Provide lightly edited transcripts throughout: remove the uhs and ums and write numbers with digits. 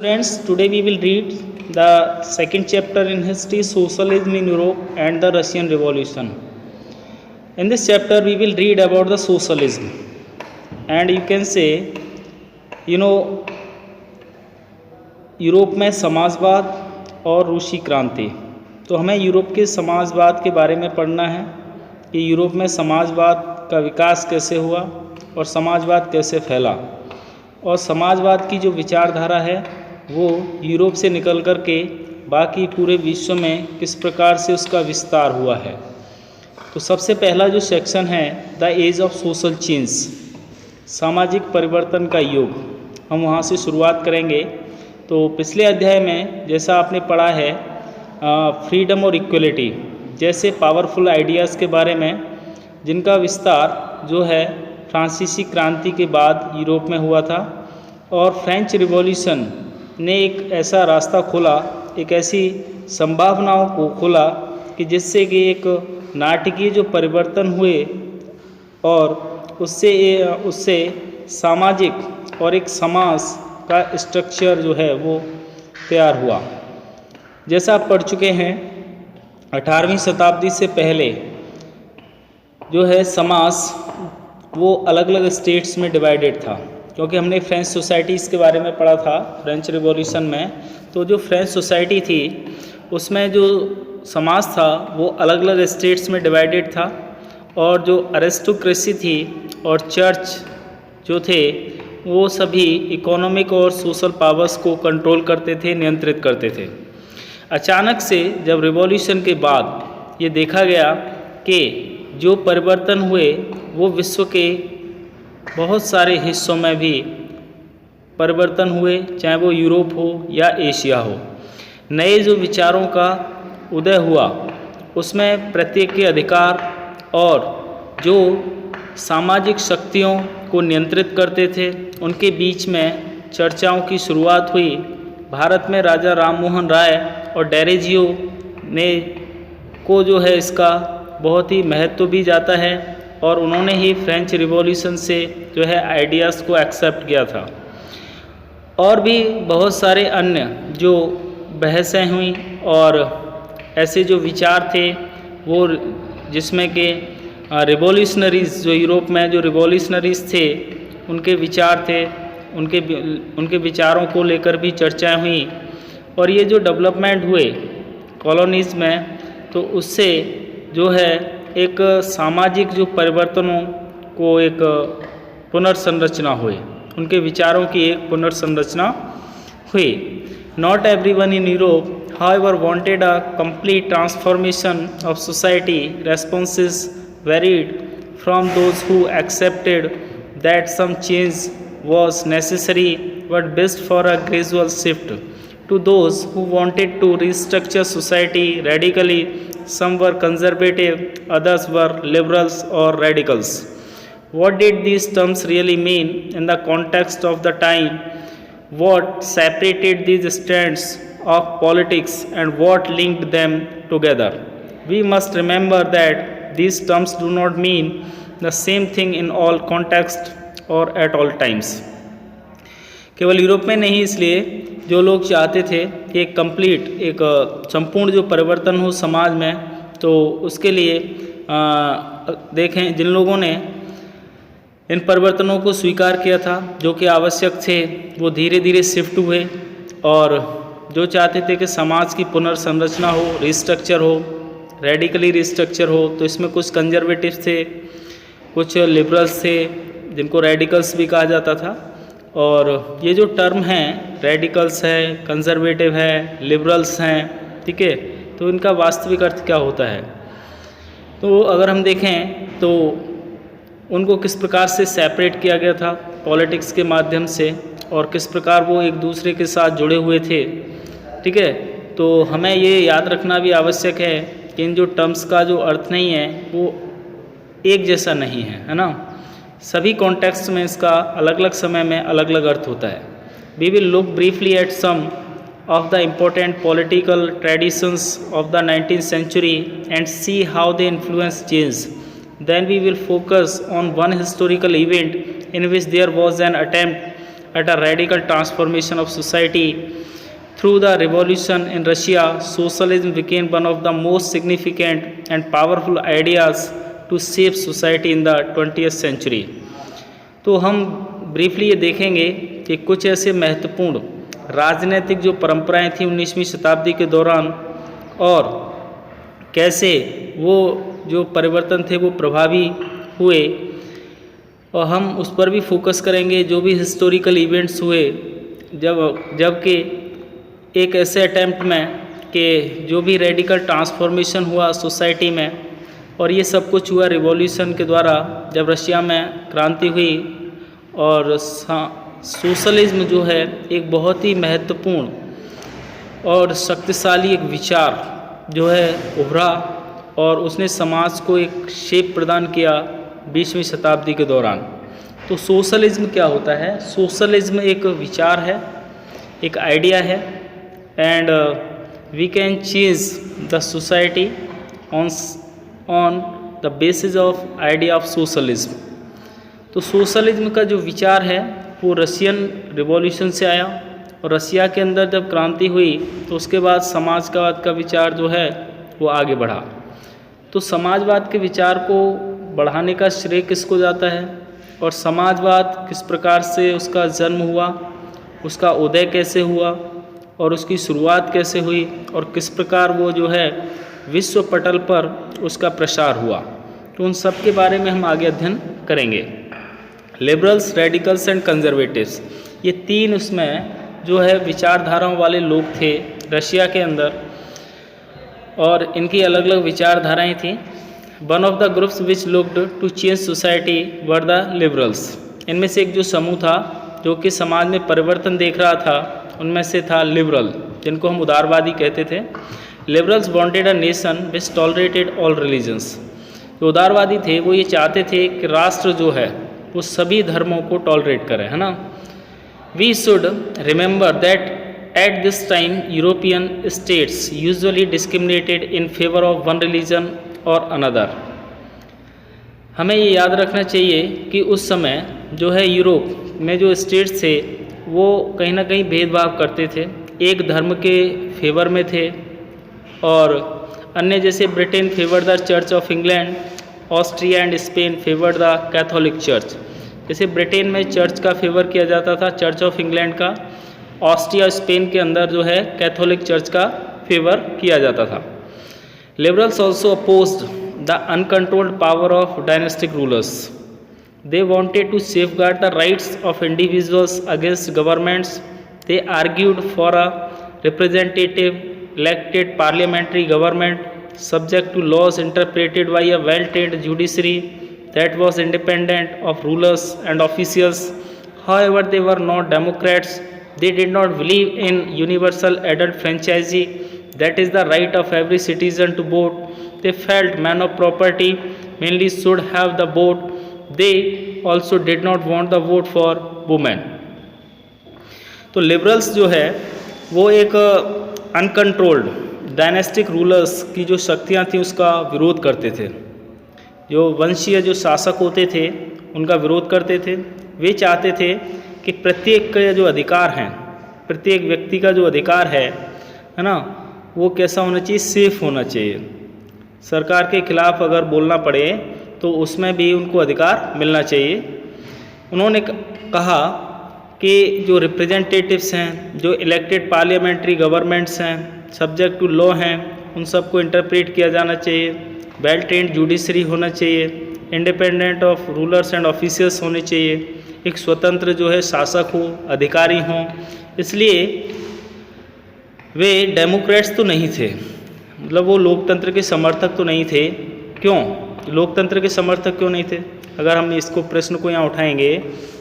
Friends, today we will read the second chapter in history, Socialism in Europe and the Russian Revolution. In this chapter, we will read about the socialism, and you can say, you know, Europe में समाजवाद और रूसी क्रांति। तो हमें Europe के समाजवाद के बारे में पढ़ना है कि यूरोप में समाजवाद का विकास कैसे हुआ और समाजवाद कैसे फैला, और समाजवाद की जो विचारधारा है वो यूरोप से निकल कर के बाकी पूरे विश्व में किस प्रकार से उसका विस्तार हुआ है। तो सबसे पहला जो सेक्शन है, the age of social change, सामाजिक परिवर्तन का युग, हम वहाँ से शुरुआत करेंगे। तो पिछले अध्याय में जैसा आपने पढ़ा है फ्रीडम और इक्वलिटी जैसे पावरफुल आइडियाज़ के बारे में, जिनका विस्तार जो है फ्रांसीसी क्रांति के बाद यूरोप में हुआ था, और फ्रेंच रिवॉल्यूशन ने एक ऐसा रास्ता खोला, एक ऐसी संभावनाओं को खोला कि जिससे कि एक नाटकीय जो परिवर्तन हुए और उससे सामाजिक और एक समाज का स्ट्रक्चर जो है वो तैयार हुआ। जैसा आप पढ़ चुके हैं, 18वीं शताब्दी से पहले जो है समाज वो अलग अलग स्टेट्स में डिवाइडेड था, क्योंकि हमने फ्रेंच सोसाइटीज़ के बारे में पढ़ा था फ्रेंच रिवॉल्यूशन में। तो जो फ्रेंच सोसाइटी थी उसमें जो समाज था वो अलग अलग स्टेट्स में डिवाइडेड था, और जो अरिस्टोक्रेसी थी और चर्च जो थे वो सभी इकोनॉमिक और सोशल पावर्स को कंट्रोल करते थे, नियंत्रित करते थे। अचानक से जब रिवॉल्यूशन के बाद ये देखा गया कि जो परिवर्तन हुए वो विश्व के बहुत सारे हिस्सों में भी परिवर्तन हुए, चाहे वो यूरोप हो या एशिया हो। नए जो विचारों का उदय हुआ उसमें प्रत्येक के अधिकार और जो सामाजिक शक्तियों को नियंत्रित करते थे उनके बीच में चर्चाओं की शुरुआत हुई। भारत में राजा राममोहन राय और डेरेजियो ने को जो है इसका बहुत ही महत्व भी जाता है, और उन्होंने ही फ्रेंच रिवॉल्यूशन से जो है आइडियाज़ को एक्सेप्ट किया था। और भी बहुत सारे अन्य जो बहसें हुई और ऐसे जो विचार थे वो, जिसमें कि रिवॉल्यूशनरीज़ जो यूरोप में जो रिवॉल्यूशनरीज़ थे उनके विचार थे, उनके विचारों को लेकर भी चर्चाएं हुई। और ये जो डेवलपमेंट हुए कॉलोनीज़ में, तो उससे जो है एक सामाजिक जो परिवर्तनों को एक पुनर्संरचना हुई, उनके विचारों की एक पुनर्संरचना हुई। Not everyone in Europe however wanted a complete transformation of society. Responses varied from those who accepted that some change was necessary but wished for a gradual shift, to those who wanted to restructure society radically. Some were conservative, others were liberals or radicals. What did these terms really mean in the context of the time? What separated these strands of politics and what linked them together? We must remember that these terms do not mean the same thing in all contexts or at all times. केवल Europe में नहीं, इसलिए जो लोग चाहते थे कि एक कंप्लीट, एक संपूर्ण जो परिवर्तन हो समाज में, तो उसके लिए देखें जिन लोगों ने इन परिवर्तनों को स्वीकार किया था जो कि आवश्यक थे, वो धीरे धीरे शिफ्ट हुए, और जो चाहते थे कि समाज की पुनर्संरचना हो, रिस्ट्रक्चर हो, रेडिकली रिस्ट्रक्चर हो, तो इसमें कुछ कंजर्वेटिव थे, कुछ लिबरल्स थे जिनको रेडिकल्स भी कहा जाता था। और ये जो टर्म हैं, रेडिकल्स है, कंजर्वेटिव है, लिबरल्स हैं, ठीक है, तो इनका वास्तविक अर्थ क्या होता है? तो अगर हम देखें तो उनको किस प्रकार से सेपरेट किया गया था पॉलिटिक्स के माध्यम से, और किस प्रकार वो एक दूसरे के साथ जुड़े हुए थे, ठीक है। तो हमें ये याद रखना भी आवश्यक है कि इन जो टर्म्स का जो अर्थ नहीं है वो एक जैसा नहीं है, है ना। सभी कॉन्टेक्स्ट में इसका अलग अलग समय में अलग अलग अर्थ होता है। We will look briefly at some of the important political traditions of the 19th century and see how they influence change. Then we will focus on one historical event in which there was an attempt at a radical transformation of society. Through the revolution in Russia, socialism became one of the most significant and powerful ideas to shape society in the 20th century. तो हम briefly ये देखेंगे कि कुछ ऐसे महत्वपूर्ण राजनीतिक जो परंपराएं थी 19वीं शताब्दी के दौरान और कैसे वो जो परिवर्तन थे वो प्रभावी हुए, और हम उस पर भी फोकस करेंगे जो भी हिस्टोरिकल इवेंट्स हुए जबकि एक ऐसे अटैम्प्ट में कि जो भी रेडिकल ट्रांसफॉर्मेशन हुआ सोसाइटी में, और ये सब कुछ हुआ रिवॉल्यूशन के द्वारा जब रशिया में क्रांति हुई और सोशलिज्म जो है एक बहुत ही महत्वपूर्ण और शक्तिशाली एक विचार जो है उभरा और उसने समाज को एक शेप प्रदान किया 20वीं शताब्दी के दौरान। तो सोशलिज्म क्या होता है? सोशलिज्म एक विचार है, एक आइडिया है, and we can change the society on the basis of idea of socialism. तो सोशलिज्म का जो विचार है वो रशियन रिवॉल्यूशन से आया, और रशिया के अंदर जब क्रांति हुई तो उसके बाद समाजवाद का विचार जो है वो आगे बढ़ा। तो समाजवाद के विचार को बढ़ाने का श्रेय किसको जाता है, और समाजवाद किस प्रकार से उसका जन्म हुआ, उसका उदय कैसे हुआ और उसकी शुरुआत कैसे हुई, और किस प्रकार वो जो है विश्व पटल पर उसका प्रसार हुआ, तो उन सब के बारे में हम आगे अध्ययन करेंगे। लिबरल्स, रेडिकल्स एंड कंजर्वेटिव्स, ये तीन उसमें जो है विचारधाराओं वाले लोग थे रशिया के अंदर, और इनकी अलग अलग विचारधाराएं थी। One of the groups which looked to change society were the liberals. इनमें से एक जो समूह था जो कि समाज में परिवर्तन देख रहा था उनमें से था लिबरल, जिनको हम उदारवादी कहते थे। Liberals wanted a nation which tolerated all religions. जो उदारवादी थे वो ये चाहते थे कि राष्ट्र जो है वो सभी धर्मों को टॉलरेट करे, है ना। We should remember that at this time European states usually discriminated in favor of one religion or another. हमें ये याद रखना चाहिए कि उस समय जो है यूरोप में जो स्टेट्स थे वो कहीं ना कहीं भेदभाव करते थे, एक धर्म के फेवर में थे, और अन्य जैसे Britain favour the church of England, Austria and Spain favour the Catholic church. जैसे ब्रिटेन में चर्च का फेवर किया जाता था, चर्च ऑफ इंग्लैंड का, ऑस्ट्रिया स्पेन के अंदर जो है कैथोलिक चर्च का फेवर किया जाता था। Liberals also opposed the uncontrolled power of dynastic rulers. They wanted to safeguard the rights of individuals against governments. They argued for a representative elected parliamentary government subject to laws interpreted by a well trained judiciary that was independent of rulers and officials. However they were not democrats. They did not believe in universal adult franchise, that is the right of every citizen to vote. They felt men of property mainly should have the vote. They also did not want the vote for women. तो liberals जो है वो एक uncontrolled dynastic rulers की जो शक्तियाँ थी उसका विरोध करते थे। जो वंशीय जो शासक होते थे उनका विरोध करते थे। वे चाहते थे कि प्रत्येक का जो अधिकार हैं, प्रत्येक व्यक्ति का जो अधिकार है ना, वो कैसा होना चाहिए, सेफ होना चाहिए। सरकार के खिलाफ अगर बोलना पड़े तो उसमें भी उनको अधिकार मिलना चाहिए। उन्होंने कहा कि जो रिप्रेजेंटेटिव्स हैं, जो इलेक्टेड पार्लियामेंट्री गवर्नमेंट्स हैं, सब्जेक्ट टू लॉ हैं, उन सबको इंटरप्रेट किया जाना चाहिए। वेल ट्रेन्ड जुडिशरी होना चाहिए, independent of rulers and officials होने चाहिए, एक स्वतंत्र जो है शासक हो, अधिकारी हों। इसलिए वे डेमोक्रेट्स तो नहीं थे, मतलब वो लोकतंत्र के समर्थक तो नहीं थे। क्यों लोकतंत्र के समर्थक क्यों नहीं थे? अगर हम इसको प्रश्न को यहाँ उठाएंगे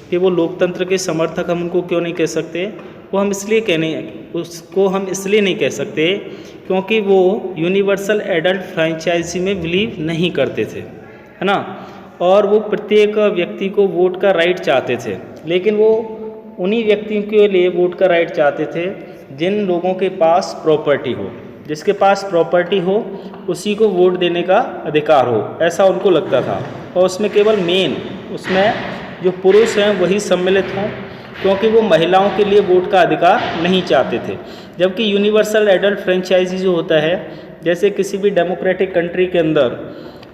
कि वो लोकतंत्र के समर्थक हम उनको क्यों नहीं कह सकते, वो हम इसलिए नहीं कह सकते क्योंकि वो यूनिवर्सल एडल्ट फ्रेंचाइजी में बिलीव नहीं करते थे, है ना। और वो प्रत्येक व्यक्ति को वोट का राइट चाहते थे, लेकिन वो उन्हीं व्यक्तियों के लिए वोट का राइट चाहते थे जिन लोगों के पास प्रॉपर्टी हो। जिसके पास प्रॉपर्टी हो उसी को वोट देने का अधिकार हो, ऐसा उनको लगता था। और उसमें केवल उसमें जो पुरुष हैं वही सम्मिलित हों, क्योंकि वो महिलाओं के लिए वोट का अधिकार नहीं चाहते थे। जबकि यूनिवर्सल एडल्ट फ्रेंचाइजी जो होता है, जैसे किसी भी डेमोक्रेटिक कंट्री के अंदर,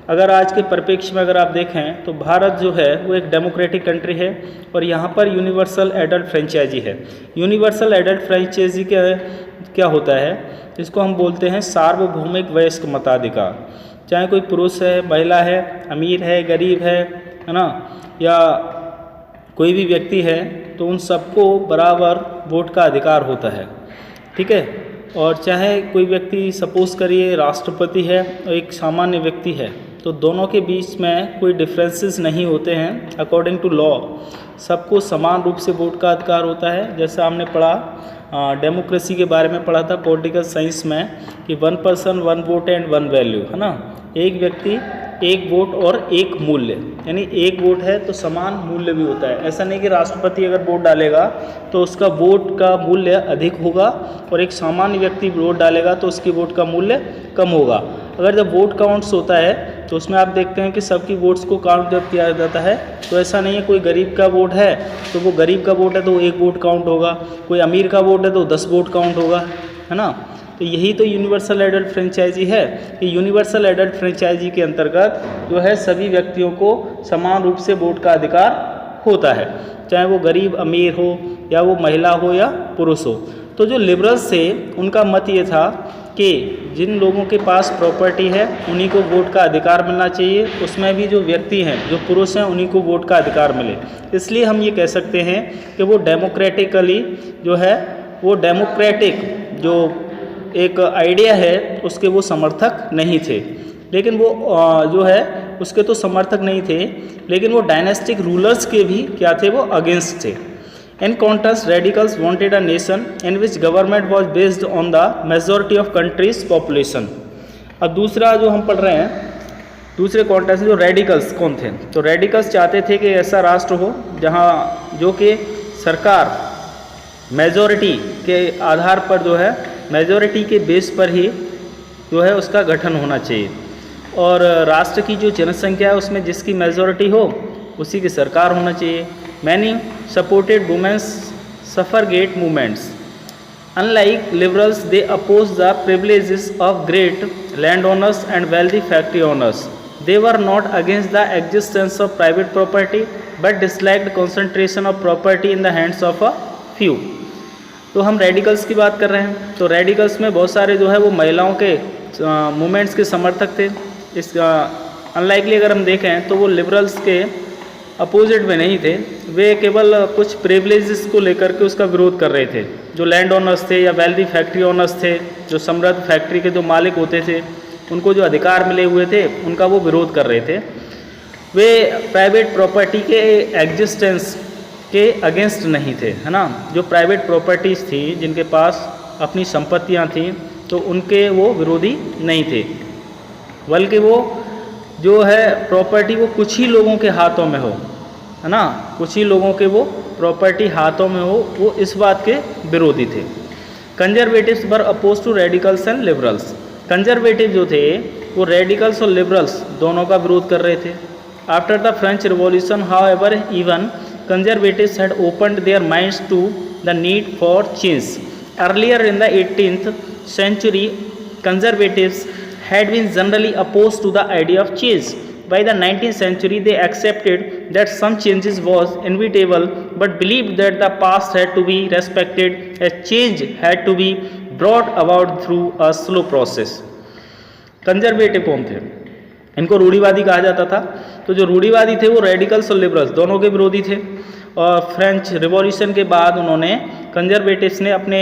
अगर आज के परिप्रेक्ष्य में अगर आप देखें तो भारत जो है वो एक डेमोक्रेटिक कंट्री है और यहाँ पर यूनिवर्सल एडल्ट फ्रेंचाइजी है। यूनिवर्सल एडल्ट फ्रेंचाइजी क्या होता है, इसको हम बोलते हैं सार्वभौमिक वयस्क मताधिकार। चाहे कोई पुरुष है, महिला है, अमीर है, गरीब है ना, या कोई भी व्यक्ति है, तो उन सबको बराबर वोट का अधिकार होता है। ठीक है। और चाहे कोई व्यक्ति सपोज करिए राष्ट्रपति है और एक सामान्य व्यक्ति है, तो दोनों के बीच में कोई डिफरेंसेस नहीं होते हैं। अकॉर्डिंग टू लॉ सबको समान रूप से वोट का अधिकार होता है। जैसा हमने पढ़ा डेमोक्रेसी के बारे में पढ़ा था पॉलिटिकल साइंस में कि 1 पर्सन 1 वोट एंड 1 वैल्यू, है ना। एक व्यक्ति एक वोट और एक मूल्य, यानी एक वोट है तो समान मूल्य भी होता है। ऐसा नहीं कि राष्ट्रपति अगर वोट डालेगा तो उसका वोट का मूल्य अधिक होगा और एक सामान्य व्यक्ति वोट डालेगा तो उसकी वोट का मूल्य कम होगा। अगर जब वोट काउंट्स होता है तो उसमें आप देखते हैं कि सबकी वोट्स को काउंट जब किया जाता है तो ऐसा नहीं है कोई गरीब का वोट है तो वो गरीब का वोट है तो 1 वोट काउंट होगा, कोई अमीर का वोट है तो 10 वोट काउंट होगा, है ना। तो यही तो यूनिवर्सल एडल्ट फ्रेंचाइजी है कि यूनिवर्सल एडल्ट फ्रेंचाइजी के अंतर्गत जो है सभी व्यक्तियों को समान रूप से वोट का अधिकार होता है, चाहे वो गरीब अमीर हो या वो महिला हो या पुरुष हो। तो जो लिबरल्स थे उनका मत ये था कि जिन लोगों के पास प्रॉपर्टी है उन्हीं को वोट का अधिकार मिलना चाहिए, उसमें भी जो व्यक्ति हैं जो पुरुष हैं उन्हीं को वोट का अधिकार मिले। इसलिए हम ये कह सकते हैं कि वो डेमोक्रेटिकली जो है वो डेमोक्रेटिक जो एक आइडिया है उसके वो समर्थक नहीं थे, लेकिन वो जो है उसके तो समर्थक नहीं थे, लेकिन वो डायनेस्टिक रूलर्स के भी क्या थे, वो अगेंस्ट थे। In contrast, radicals wanted a nation in which government was based on the majority of country's population। अब दूसरा जो हम पढ़ रहे हैं, दूसरे कॉन्टेक्स्ट जो रेडिकल्स कौन थे, तो रेडिकल्स चाहते थे कि ऐसा राष्ट्र हो जहां जो कि सरकार मेजॉरिटी के आधार पर जो है मेजॉरिटी के बेस पर ही जो है उसका गठन होना चाहिए और राष्ट्र की जो जनसंख्या है उसमें जिसकी मेजॉरिटी हो उसी की सरकार होना चाहिए। Many supported women's suffragette movements. Unlike liberals, they opposed the privileges of great landowners and wealthy factory owners. They were not against the existence of private property, but disliked concentration of property in the hands of a few. तो हम radicals की बात कर रहे हैं, तो radicals में बहुत सारे जो है वो महिलाओं के मूवमेंट्स के समर्थक थे। इस अनलाइकली अगर हम देखें तो वो लिबरल्स के अपोजिट में नहीं थे, वे केवल कुछ प्रिविलेजेस को लेकर के उसका विरोध कर रहे थे। जो लैंड ओनर्स थे या वेल्दी फैक्ट्री ओनर्स थे, जो समृद्ध फैक्ट्री के जो मालिक होते थे, उनको जो अधिकार मिले हुए थे उनका वो विरोध कर रहे थे। वे प्राइवेट प्रॉपर्टी के एग्जिस्टेंस के अगेंस्ट नहीं थे, है ना। जो प्राइवेट प्रॉपर्टीज़ थी जिनके पास अपनी संपत्तियां थी तो उनके वो विरोधी नहीं थे, बल्कि वो जो है प्रॉपर्टी वो कुछ ही लोगों के हाथों में हो, है ना, कुछ ही लोगों के वो प्रॉपर्टी हाथों में हो, वो इस बात के विरोधी थे। Conservatives were oppose to radicals and liberals. Conservative जो थे वो रेडिकल्स और लिबरल्स दोनों का विरोध कर रहे थे। After the French revolution however even conservatives had opened their minds to the need for change. Earlier in the 18th century conservatives had been generally opposed to the idea of change. By the 19th century, they accepted that some changes was inevitable, but believed that the past had to be respected, as change had to be brought about through a slow process. Conservative कौन थे? इनको रूढ़िवादी कहा जाता था। तो जो रूढ़िवादी थे वो रेडिकल्स और लिबरल्स दोनों के विरोधी थे। और फ्रेंच रिवॉल्यूशन के बाद उन्होंने कंजर्वेटिव्स ने अपने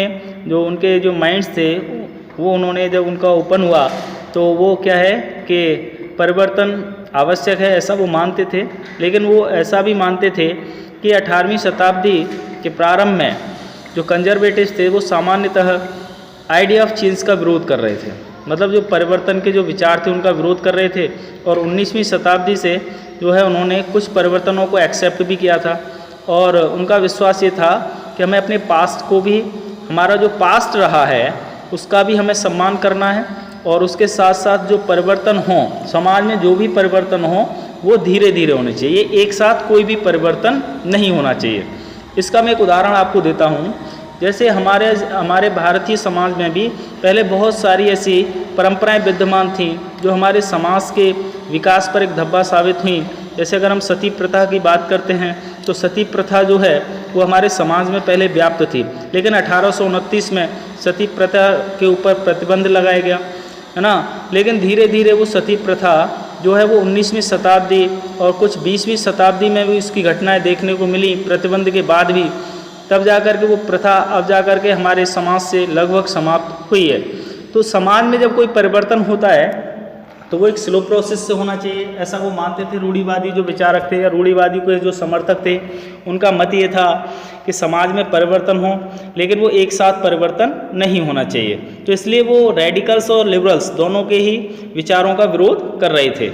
जो उनके जो माइंड्स थे वो उन्होंने जब उनका ओपन हुआ तो वो क्या है कि परिवर्तन आवश्यक है ऐसा वो मानते थे, लेकिन वो ऐसा भी मानते थे कि 18वीं शताब्दी के प्रारंभ में जो कंजर्वेटिव्स थे वो सामान्यतः आइडिया ऑफ चेंज का विरोध कर रहे थे, मतलब जो परिवर्तन के जो विचार थे उनका विरोध कर रहे थे। और 19वीं शताब्दी से जो है उन्होंने कुछ परिवर्तनों को एक्सेप्ट भी किया था और उनका विश्वास ये था कि हमें अपने पास्ट को भी, हमारा जो पास्ट रहा है उसका भी हमें सम्मान करना है और उसके साथ साथ जो परिवर्तन हो समाज में, जो भी परिवर्तन हो वो धीरे धीरे होने चाहिए, एक साथ कोई भी परिवर्तन नहीं होना चाहिए। इसका मैं एक उदाहरण आपको देता हूँ। जैसे हमारे भारतीय समाज में भी पहले बहुत सारी ऐसी परंपराएं विद्यमान थीं जो हमारे समाज के विकास पर एक धब्बा साबित हुई। जैसे अगर हम सती प्रथा की बात करते हैं तो सती प्रथा जो है वो हमारे समाज में पहले व्याप्त थी, लेकिन 1829 में सती प्रथा के ऊपर प्रतिबंध लगाया गया, है ना। लेकिन धीरे धीरे वो सती प्रथा जो है वो 19वीं शताब्दी और कुछ 20वीं शताब्दी में भी इसकी घटनाएं देखने को मिली प्रतिबंध के बाद भी, तब जा कर के वो प्रथा अब जा कर के हमारे समाज से लगभग समाप्त हुई है। तो समाज में जब कोई परिवर्तन होता है तो वो एक स्लो प्रोसेस से होना चाहिए, ऐसा वो मानते थे रूढ़िवादी जो विचारक थे या रूढ़िवादी के जो समर्थक थे। उनका मत ये था कि समाज में परिवर्तन हो, लेकिन वो एक साथ परिवर्तन नहीं होना चाहिए। तो इसलिए वो रेडिकल्स और लिबरल्स दोनों के ही विचारों का विरोध कर रहे थे।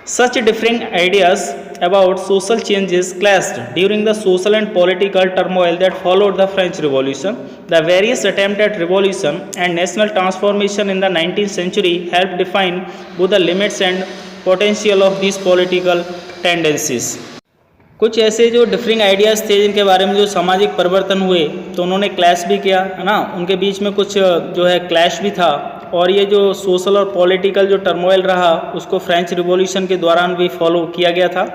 Such differing ideas about social changes clashed during the social and political turmoil that followed the French Revolution. The various attempts at revolution and national transformation in the 19th century helped define both the limits and potential of these political tendencies. कुछ ऐसे जो differing ideas थे जिनके बारे में जो सामाजिक परिवर्तन हुए तो उन्होंने क्लैश भी किया, है ना। उनके बीच में कुछ जो है क्लैश भी था, और ये जो सोशल और पॉलिटिकल जो टर्मोइल रहा उसको फ्रेंच रिवॉल्यूशन के दौरान भी फॉलो किया गया था।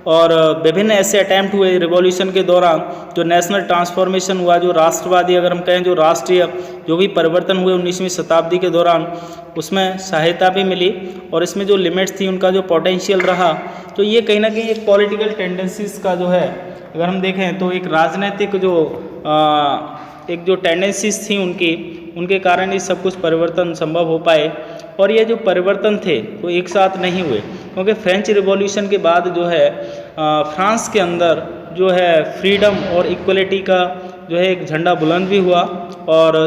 और विभिन्न ऐसे अटैम्प्ट हुए रिवॉल्यूशन के दौरान जो नेशनल ट्रांसफॉर्मेशन हुआ, जो राष्ट्रवादी अगर हम कहें जो राष्ट्रीय जो भी परिवर्तन हुए 19वीं शताब्दी के दौरान, उसमें सहायता भी मिली। और इसमें जो लिमिट्स थी उनका जो पोटेंशियल रहा, तो ये कहीं ना कहीं एक पॉलिटिकल टेंडेंसीज का जो है अगर हम देखें तो एक राजनीतिक जो टेंडेंसीज थी उनके कारण ये सब कुछ परिवर्तन संभव हो पाए। और ये जो परिवर्तन थे वो एक साथ नहीं हुए, क्योंकि फ्रेंच रिवॉल्यूशन के बाद जो है फ्रांस के अंदर जो है फ्रीडम और इक्वलिटी का जो है एक झंडा बुलंद भी हुआ और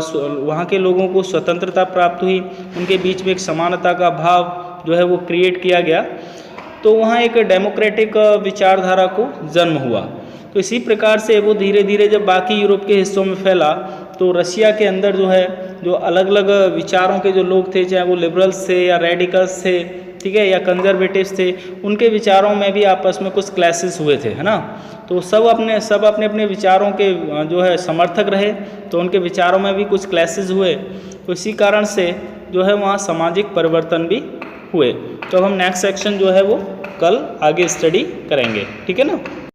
वहाँ के लोगों को स्वतंत्रता प्राप्त हुई, उनके बीच में एक समानता का भाव जो है वो क्रिएट किया गया। तो वहाँ एक डेमोक्रेटिक विचारधारा को जन्म हुआ। तो इसी प्रकार से वो धीरे धीरे जब बाकी यूरोप के हिस्सों में फैला तो रशिया के अंदर जो है जो अलग अलग विचारों के जो लोग थे, चाहे वो लिबरल्स थे या रेडिकल्स थे, ठीक है, या कंजर्वेटिव्स थे, उनके विचारों में भी आपस में कुछ क्लैशेस हुए थे, है ना। तो सब अपने अपने विचारों के जो है समर्थक रहे, तो उनके विचारों में भी कुछ क्लैशेस हुए। तो इसी कारण से जो है वहाँ सामाजिक परिवर्तन भी हुए। तो हम नेक्स्ट सेक्शन जो है वो कल आगे स्टडी करेंगे, ठीक है ना।